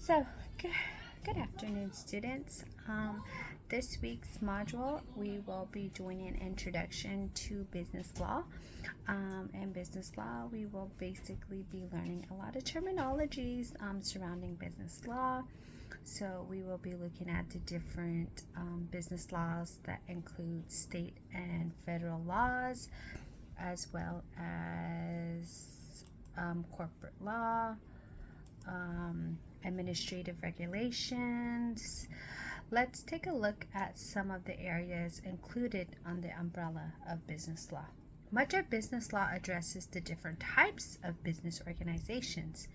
So, good afternoon, students. This week's module, we will be doing an introduction to business law. In business law, we will basically be learning a lot of terminologies surrounding business law. So, we will be looking at the different business laws that include state and federal laws, as well as corporate law. Administrative regulations. Let's take a look at some of the areas included on the umbrella of business law. Much of business law addresses the different types of business organizations.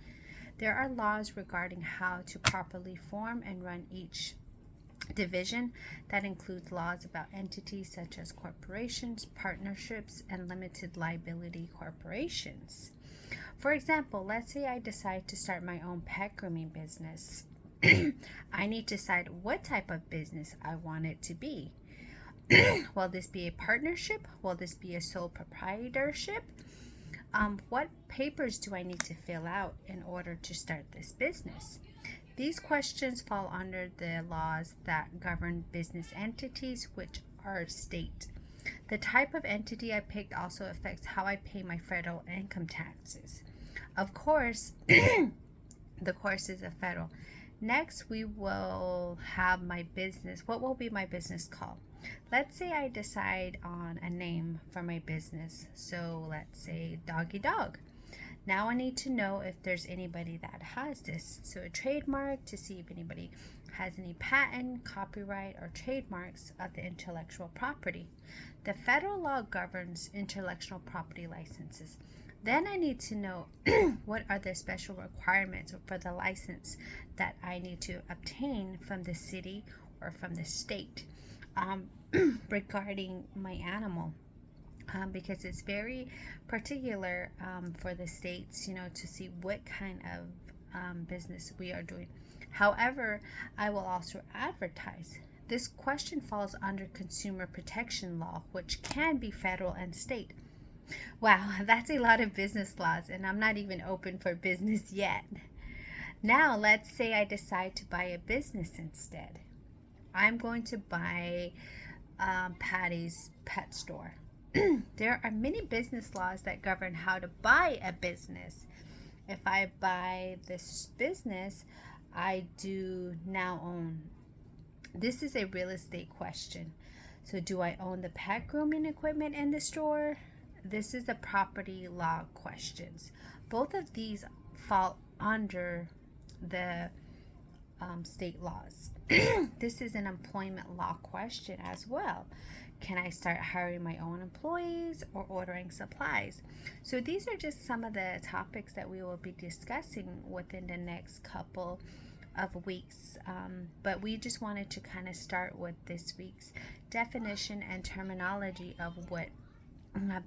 There are laws regarding how to properly form and run each division. That includes laws about entities such as corporations, partnerships, and limited liability corporations. For example, let's say I decide to start my own pet grooming business. I need to decide what type of business I want it to be. Will this be a partnership? Will this be a sole proprietorship? What papers do I need to fill out in order to start this business? These questions fall under the laws that govern business entities, which are state. The type of entity I picked also affects how I pay my federal income taxes. Of course, the course is a federal. Next, we will have my business. What will be my business called? Let's say I decide on a name for my business. So let's say Doggy Dog. Now I need to know if there's anybody that has this. So a trademark to see if anybody has any patent, copyright, or trademarks of the intellectual property. The federal law governs intellectual property licenses. Then I need to know what are the special requirements for the license that I need to obtain from the city or from the state regarding my animal. Because it's very particular for the states, to see what kind of business we are doing. However, I will also advertise. This question falls under consumer protection law, which can be federal and state. Wow, that's a lot of business laws, and I'm not even open for business yet. Now, let's say I decide to buy a business instead. I'm going to buy Patty's Pet Store. There are many business laws that govern how to buy a business. If I buy this business, I do now own. This is a real estate question. So do I own the pet grooming equipment in the store? This is the property law questions. Both of these fall under the state laws. This is an employment law question as well. Can I start hiring my own employees or ordering supplies? So these are just some of the topics that we will be discussing within the next couple of weeks. But we just wanted to kind of start with this week's definition and terminology of what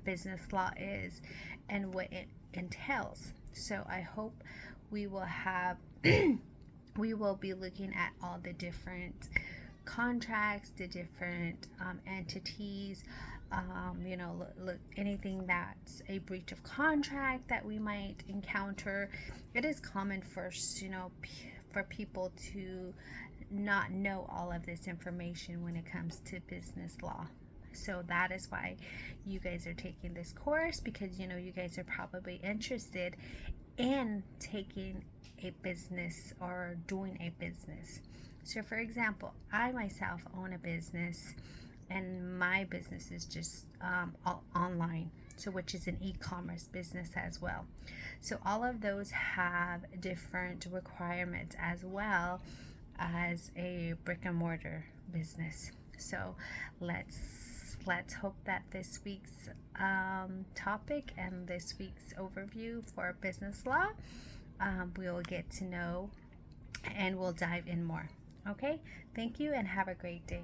business law is and what it entails. So I hope we will have we will be looking at all the different contracts, the different entities, look anything that's a breach of contract that we might encounter. It is common for for people to not know all of this information when it comes to business law. So that is why you guys are taking this course, because you guys are probably interested in taking a business or doing a business. So for example, I myself own a business, and my business is just online, so which is an e-commerce business as well. So all of those have different requirements as well as a brick and mortar business. So let's hope that this week's topic and this week's overview for business law, we'll get to know and we'll dive in more. Okay, thank you and have a great day.